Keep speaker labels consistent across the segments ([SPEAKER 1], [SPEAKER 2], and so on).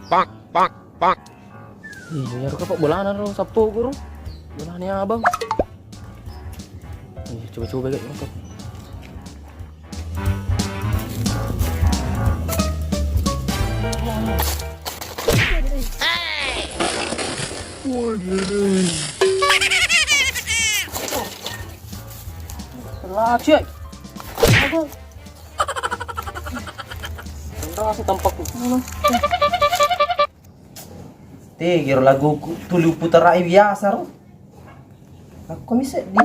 [SPEAKER 1] Pak, pak, pak.
[SPEAKER 2] Iya, ka pak bola na ro sapo ko ro. Bola ni abang. Coba-coba kayak gitu. Lah, cek. Apa? Rasa tampak ko.
[SPEAKER 3] Giro lagu tulu putar rai biasa ro. Aku bisa di.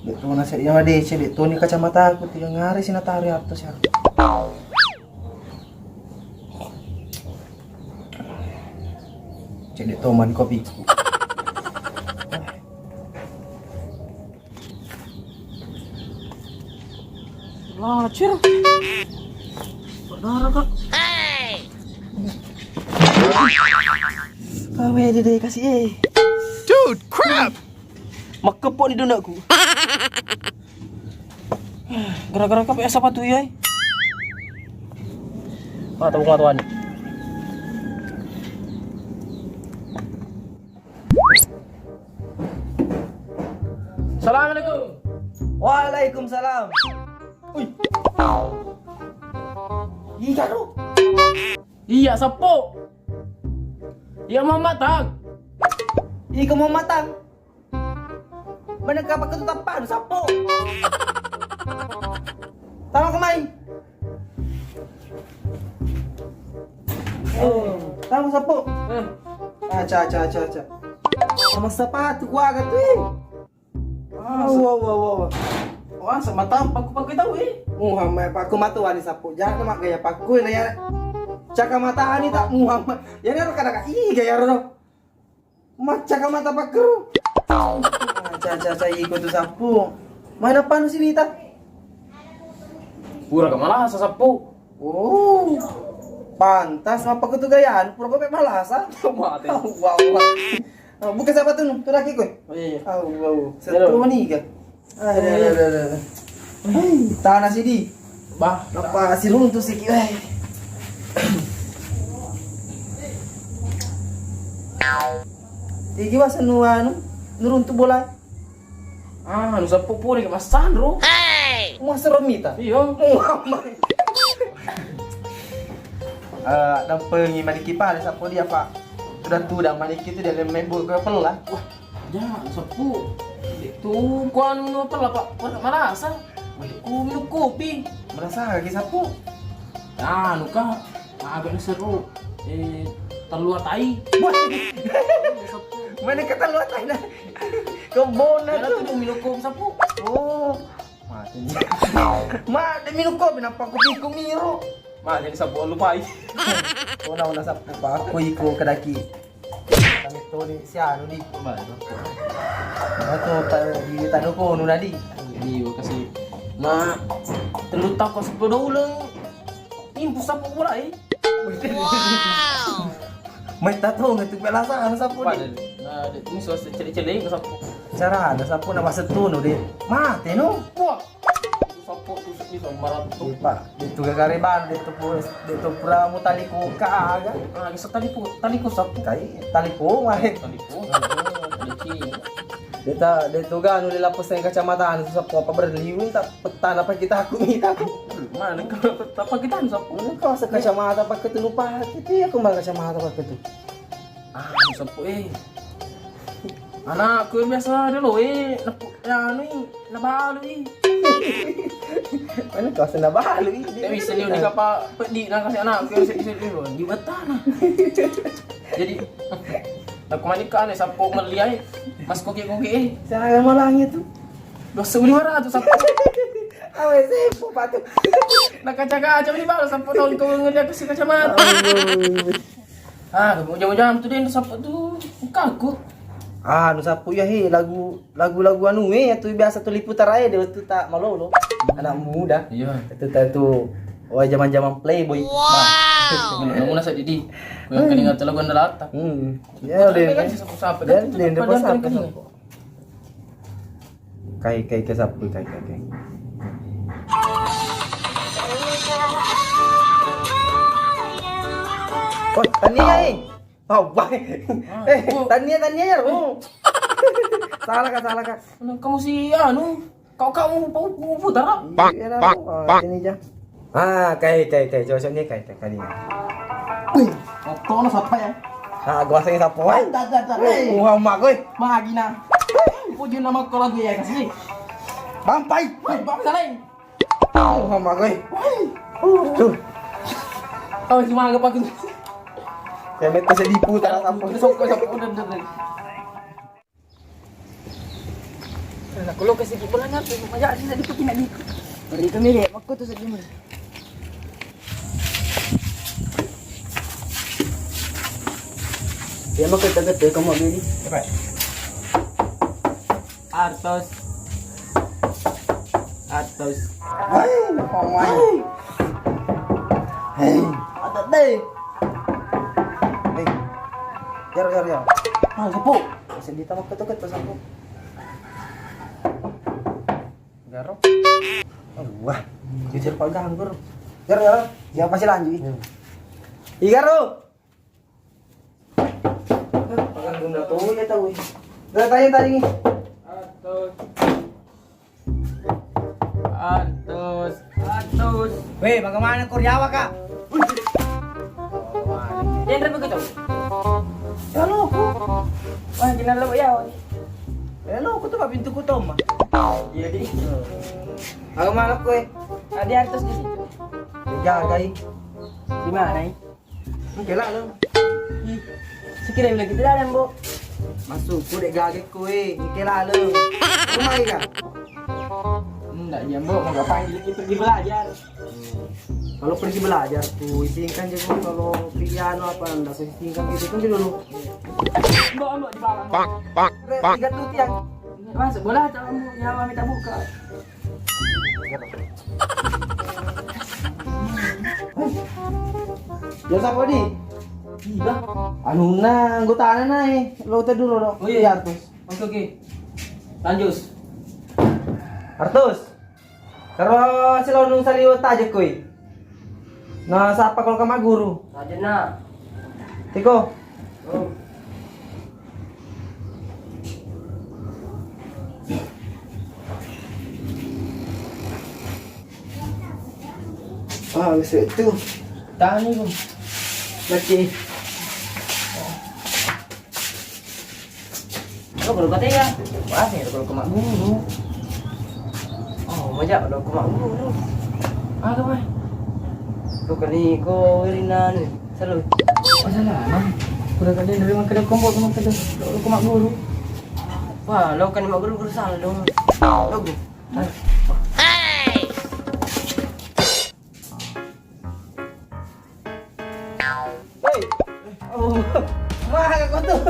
[SPEAKER 3] Betul nasi yang ada cek betul ni kacamata aku tiga ngari sinatari atas ya. Cek dek toman kopiku.
[SPEAKER 2] Lah, cir. Darah kak.
[SPEAKER 3] Kawe deh kasih
[SPEAKER 1] Dude, crap!
[SPEAKER 3] Makepok di donakku.
[SPEAKER 2] Gara-gara kau pakai sepatu ya? Mana tabung matuan? Assalamualaikum.
[SPEAKER 3] Waalaikumsalam. Wih. Iya lo.
[SPEAKER 2] Iya, sapo. Iya, Muhammad tak.
[SPEAKER 3] Ikaw mau matang. Mana ka pagkatutapan sapo. Tama kamay. Oh, tama sapo. Acha. Sama sapato ko agad eh. Wow.
[SPEAKER 2] Wah, sama tampak aku pakai tahu
[SPEAKER 3] Muhammad pa kumatuan ni sapo. Jangan mak gaya paku na ya. Caka mata ani tak Muhammad. Ya ro kada ka gaya ro. Caka mata pakru. Acha ikut tu sapo. Mana panu sini ta?
[SPEAKER 2] Pura kemana sasapo?
[SPEAKER 3] Oh. Pantas apa ketugayaan pura kopi malasa.
[SPEAKER 2] Mati.
[SPEAKER 3] Wow. Buka sapato no, tu laki ko.
[SPEAKER 2] Oh iya.
[SPEAKER 3] Wow. Satu maniga. Ada. Tanah sini.
[SPEAKER 2] Bah,
[SPEAKER 3] Apa silung tu sikit. Tigi was nurun tu bola.
[SPEAKER 2] anu sapo puri ke Mas Sandro.
[SPEAKER 3] Mas Romita.
[SPEAKER 2] Iya.
[SPEAKER 3] Muhammad. Dan pengi maniki pa sapo dia pak. Sudah tudang maniki tu dia lemai bu ke pelah.
[SPEAKER 2] Wah, ya sapo. Itu ku anu apa lah Pak? Pada merasa. Ku minum kopi.
[SPEAKER 3] Merasa lagi sapo.
[SPEAKER 2] Anu kah? Agak seru. Telur tai.
[SPEAKER 3] Mana kata lu atai dah. Kebona
[SPEAKER 2] Ada
[SPEAKER 3] tu.
[SPEAKER 2] tuh minum kopi sapo.
[SPEAKER 3] Oh. Mati ni. Ma, dia minum kopi nampak kopi ku miro.
[SPEAKER 2] Mah jadi sapo lupai.
[SPEAKER 3] Una sapo pa aku iko kadaki. Kami tu ni si anu ni. Aku di tanu ko nu nadi.
[SPEAKER 2] Jadi kasih. Nah, telur tak kau sepuluh ulang. Impus sapo pula
[SPEAKER 3] Mai tato ngetuk belasa anu sapo ni.
[SPEAKER 2] Nah, ini suasana celi-celi ke sapo.
[SPEAKER 3] Cara ada sapo na masetunu di. Mate no.
[SPEAKER 2] Wah. Sapo tusuk ni sama
[SPEAKER 3] Di pak, dito gagariban, dito pura mo taliko kaaga.
[SPEAKER 2] Ah, sa talipo sapo.
[SPEAKER 3] Kay taliko mahit.
[SPEAKER 2] Talipo. Taliki.
[SPEAKER 3] Dito ga anu lilapos na yung kacamataan sa sapo pa berliwin ta petana pa kita kumita ko.
[SPEAKER 2] Mana apa kita sapo?
[SPEAKER 3] Ano ka sa kacamata pa ketunu pa kiti ako mga kacamata pa ketu.
[SPEAKER 2] Ah, sapo Anak aku biasa dulu anu nabalo
[SPEAKER 3] Ano ka sa nabalo
[SPEAKER 2] Tidak bisa dia ni kapa pedi nak kasih anak aku isi di batana. Jadi aku manikan sapo meliai mas koki
[SPEAKER 3] Sayang mo lang ito.
[SPEAKER 2] 2.500 sapo.
[SPEAKER 3] Awe sepo pa to.
[SPEAKER 2] Nakacaga-caga di bawah sapo tahun kau ngedia kasih kacamata. Ah, jam-jam tu dia sapo tu kaku.
[SPEAKER 3] Anu sapu ya lagu anu itu biasa tuh liputan aja dia tuh tak malolo. Anak muda.
[SPEAKER 2] Iya.
[SPEAKER 3] Itu oh zaman-zaman Playboy.
[SPEAKER 2] Kamu nasa didi. Kung kaninga talaga nalata.
[SPEAKER 3] Ya udah.
[SPEAKER 2] Kan sa sapu.
[SPEAKER 3] Ya udah pas sapu. Kai ke sapu kai. Oh, tania eh. Oh, baik. Tania ya. Oh. Salah kak.
[SPEAKER 2] Kamu si anu, kamu putar.
[SPEAKER 1] Bang.
[SPEAKER 3] Ini aja. Kai. Coba sini kai kali.
[SPEAKER 2] Wih, foto na sapa ya?
[SPEAKER 3] Gua sing sapu.
[SPEAKER 2] Tar.
[SPEAKER 3] Muhammad gue.
[SPEAKER 2] Magina. Puji nama ko lagu ya kasi.
[SPEAKER 3] Bampai.
[SPEAKER 2] Bang salay.
[SPEAKER 3] Muhammad gue. Tuh.
[SPEAKER 2] Oh, cuma agak pakai.
[SPEAKER 3] Ya met kasi diputar sapu.
[SPEAKER 2] Sok udah. Kalau kasi bola na, maya din dito pinadito. Dito mire, magko to sa gimon.
[SPEAKER 3] Ya magkatagat kamu bili.
[SPEAKER 2] Cepat. Artos.
[SPEAKER 3] Ay, pamay. Hey,
[SPEAKER 2] Atat deh.
[SPEAKER 3] hey. Jar.
[SPEAKER 2] Sapo.
[SPEAKER 3] Kasi dito magkatagat pa sapu. Garo. Wah, jujur pa ganggur. Jar. Ya pasti lanjut. Igaro. Pagandun na to, ya tahu. Dala tayo tadi.
[SPEAKER 2] Atos.
[SPEAKER 3] Weh, bagaimana Kuryawa kak?
[SPEAKER 2] Yan rin begitu.
[SPEAKER 3] Halo ko.
[SPEAKER 2] Wah, ginalo ya.
[SPEAKER 3] Halo ko to ba pintu ko to ma.
[SPEAKER 2] Iya di.
[SPEAKER 3] Ako malak ko eh.
[SPEAKER 2] Ada artos di situ.
[SPEAKER 3] Jagay.
[SPEAKER 2] Di mana?
[SPEAKER 3] Kela lo.
[SPEAKER 2] Sekira lagi tidak ada, Bu.
[SPEAKER 3] Masuk ko dek gagek ko eh. Kela lo. Kumai ka.
[SPEAKER 2] Enggak, ya, Bu. Mau ngapain pergi belajar?
[SPEAKER 3] Kalau pergi belajar tuh isingkan jago kalau piano apa anda isingkan gitu kan dulu.
[SPEAKER 2] Mbok di bawah.
[SPEAKER 1] Bang.
[SPEAKER 3] Tiga tuh tiang.
[SPEAKER 2] Masuk bola atau nyawa minta buka.
[SPEAKER 3] Ya siapa di?
[SPEAKER 2] Iya.
[SPEAKER 3] Anu na, anggota na eh. Lo tadi dulu lo.
[SPEAKER 2] Oh iya.
[SPEAKER 3] Artus.
[SPEAKER 2] Oke. Lanjut.
[SPEAKER 3] Artus. Kalau si lo nung saliwat aja kuy. Nah, siapa kalau kama guru?
[SPEAKER 2] Aja na.
[SPEAKER 3] Tiko.
[SPEAKER 2] Oh.
[SPEAKER 3] Bisa itu.
[SPEAKER 2] Tahan nih, Bu.
[SPEAKER 3] Lagi.
[SPEAKER 2] Lo kalau kata ya. Wah, nih kalau kemak guru. Oh, manja lo kemak guru. Apa, Pak?
[SPEAKER 3] Lo kali ko irina nih. Selalu.
[SPEAKER 2] Masalah, Mam. Udah kali dari mana kedai kompor sama kedai lo kemak guru. Wah, lo kan kemak guru salah dong. Lo Bu.
[SPEAKER 3] Hei. Oh. Mahal ko tuh.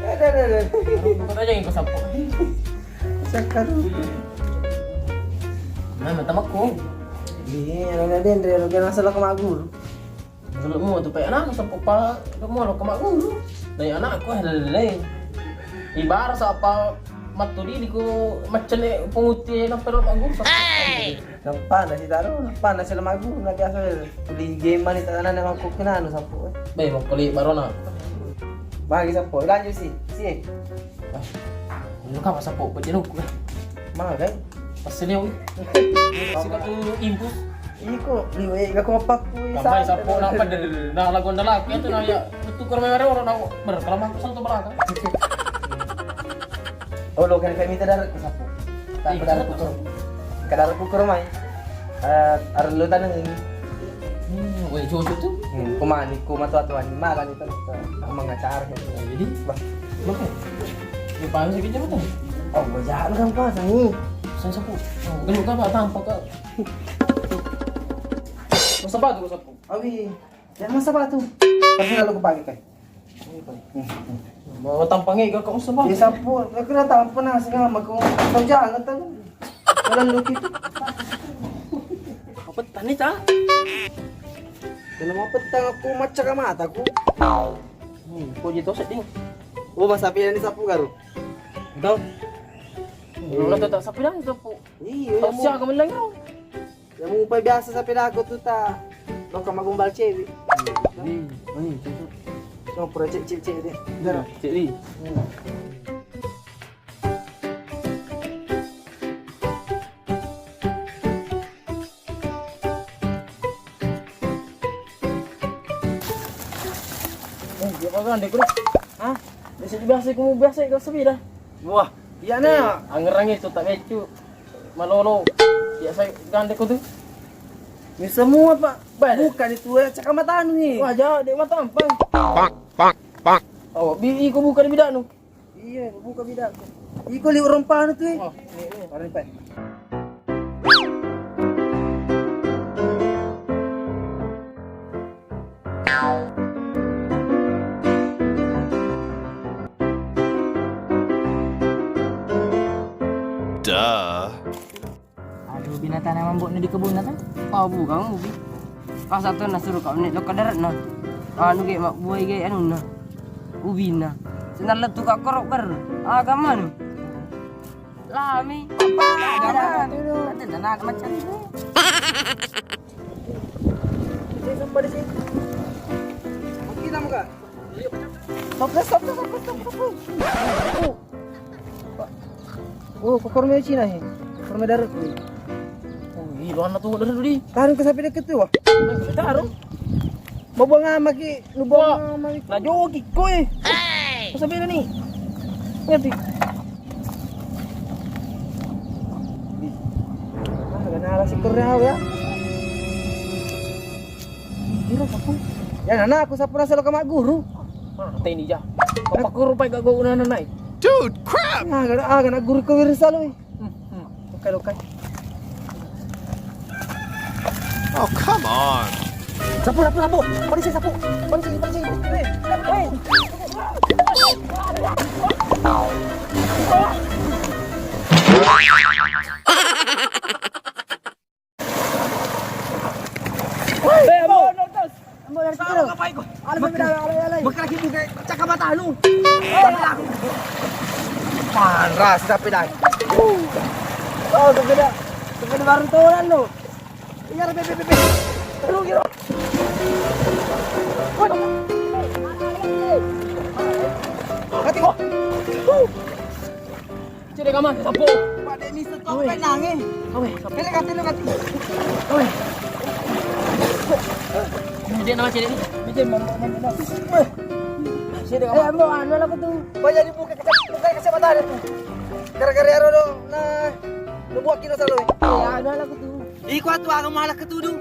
[SPEAKER 3] Ada.
[SPEAKER 2] Kata aja yang kau sapu.
[SPEAKER 3] Sakaru.
[SPEAKER 2] Nah, mata makku.
[SPEAKER 3] Iya, ada Dendre, lo kena salah kama guru.
[SPEAKER 2] Kalau mau tuh kayak anak sapu pa, kamu lo kemak guru. Dari anak aku ada lain. Ibarat apa maturi di ko macam ni penguti nak perlu mak guru.
[SPEAKER 3] Nampak nasi taruh, nampak nasi lemak guru, nak biasa beli game mana tak ada nama kok kena anu sapu.
[SPEAKER 2] Baik, mau kali baru nak.
[SPEAKER 3] Bagi sapu, lanjut sih. Si.
[SPEAKER 2] Lu kan sapu pejenuh ku.
[SPEAKER 3] Mana kan?
[SPEAKER 2] Pasal dia. Sikap tu impus.
[SPEAKER 3] Iko, liwe ga ko papu
[SPEAKER 2] Kampai sapu nak pada nak lagu laki itu nak ya tukar memang orang nak berkelam aku satu beraka.
[SPEAKER 3] Oh, lo kan kami tadar ke sapu. Tak
[SPEAKER 2] Iya,
[SPEAKER 3] kadar
[SPEAKER 2] betul.
[SPEAKER 3] kukur. Kadar kukur mai. Ar lu tanang ini.
[SPEAKER 2] Weh, jojo tu.
[SPEAKER 3] Kumani ku matu-atuan malan itu. Mengacar.
[SPEAKER 2] Jadi,
[SPEAKER 3] Bah.
[SPEAKER 2] mana? Lu paham sikit je betul.
[SPEAKER 3] Oh, bajaan kan pa sangi.
[SPEAKER 2] Saya sapu. Gelu kan tak tampak ke. Masa batu sapu.
[SPEAKER 3] Abi, jangan masa batu. Pasti lalu ke pagi kan.
[SPEAKER 2] Mga tampangi ka kung sa ba?
[SPEAKER 3] Ya sapu, aku dah tak pernah sengaja aku kau jangan tahu. Kalau lu gitu.
[SPEAKER 2] Apa tani ta?
[SPEAKER 3] Kalau mau petang aku macam mata aku.
[SPEAKER 2] Kau gitu sedih.
[SPEAKER 3] Oh, masa pilih ni sapu garu.
[SPEAKER 2] Tahu? Orang tak sapi dah tu po.
[SPEAKER 3] Iya,
[SPEAKER 2] Tak siya ka man lang yun.
[SPEAKER 3] yang mau upay biasa sa pila aku tu tak. Lo ka magumbal cewek.
[SPEAKER 2] Ay,
[SPEAKER 3] Cuma pura cek dia. Garu.
[SPEAKER 2] Cik Lee. Dia pakai dek kurang.
[SPEAKER 3] Hah?
[SPEAKER 2] Biasa kau sabi dah.
[SPEAKER 3] Wah, iya na.
[SPEAKER 2] Ang ngerang itu tak kecu. Malolo. Ya saya gandek ko tu.
[SPEAKER 3] Ni semua pak.
[SPEAKER 2] Bal.
[SPEAKER 3] Bukan itu cakap mata ni.
[SPEAKER 2] Wah, jauh dek mata ampang.
[SPEAKER 1] Bonk, bonk, bonk.
[SPEAKER 2] Oh, bi ko buka di bidak nu.
[SPEAKER 3] Iya, buka bidak. Iko li rempah tu.
[SPEAKER 2] Oh, ni.
[SPEAKER 3] Paling pak.
[SPEAKER 1] Duh.
[SPEAKER 4] Aduh, binatang yang mambuk ni di kebun na kan?
[SPEAKER 2] Ah, bukan ubi.
[SPEAKER 4] Kau satu nak suruh kau ni lokal darat na. Anu ke mak buai ke anu na. Ubi na. Senar letu kau korok ber. Agama nu. Lami. Apa? Agama tu. Ada nak macam ni.
[SPEAKER 3] Sini sampai di sini. Kita muka. Stop. Oh, kau korme Cina he. Korme darat tu.
[SPEAKER 2] Oh, iluan na tu dari dulu di.
[SPEAKER 3] Tahan ke sampai dekat tu wah.
[SPEAKER 2] Taruh.
[SPEAKER 3] Bawa ngama ki, lubang ngama ki.
[SPEAKER 2] Na jogi ko eh. Apa sabi na ni? Ngerti.
[SPEAKER 3] Ah, ganala si Kurniaw ya.
[SPEAKER 2] Iro sapu.
[SPEAKER 3] Ya nana aku sapu nasa lo ka mak guru.
[SPEAKER 2] Ah, tay ni ja. Papakur pa gago una na nai.
[SPEAKER 1] Dude, crap!
[SPEAKER 3] Ah, gana guru ko wirsa lo eh. Lokay.
[SPEAKER 1] Oh, come on.
[SPEAKER 3] Sapu. Panisay sapu. Panisay. Hey. Ambo dari sana. Ngapain ko? Alay. Magkalaki mo kay tsaka mata ano. Paras na piday. Oh, ganda. Ganda baru tulan lo. Iya, bebe. Terus giro. Hati ko.
[SPEAKER 2] Cire ka man sapu.
[SPEAKER 3] Pade mister to kay nangin.
[SPEAKER 2] Owe, sapu.
[SPEAKER 3] Kaya kati lo kati.
[SPEAKER 2] Owe. Dia nama cire ni. Bijin man. Cire ka man.
[SPEAKER 3] Ambo ano lang ko tu. Bayar ni buka kasi mata dia. Gara-gara aro lo na lubuak kino sa lo.
[SPEAKER 4] Ano lang ko tu.
[SPEAKER 3] Iko atu aga mahala ketudu.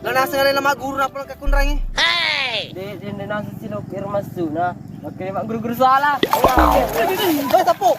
[SPEAKER 3] Lo nasa ngale na maguru na pala kakunrangi.
[SPEAKER 4] Di nasa silok irmas tu na. Okey, mak guru-guru salah.
[SPEAKER 3] Oh, sapu.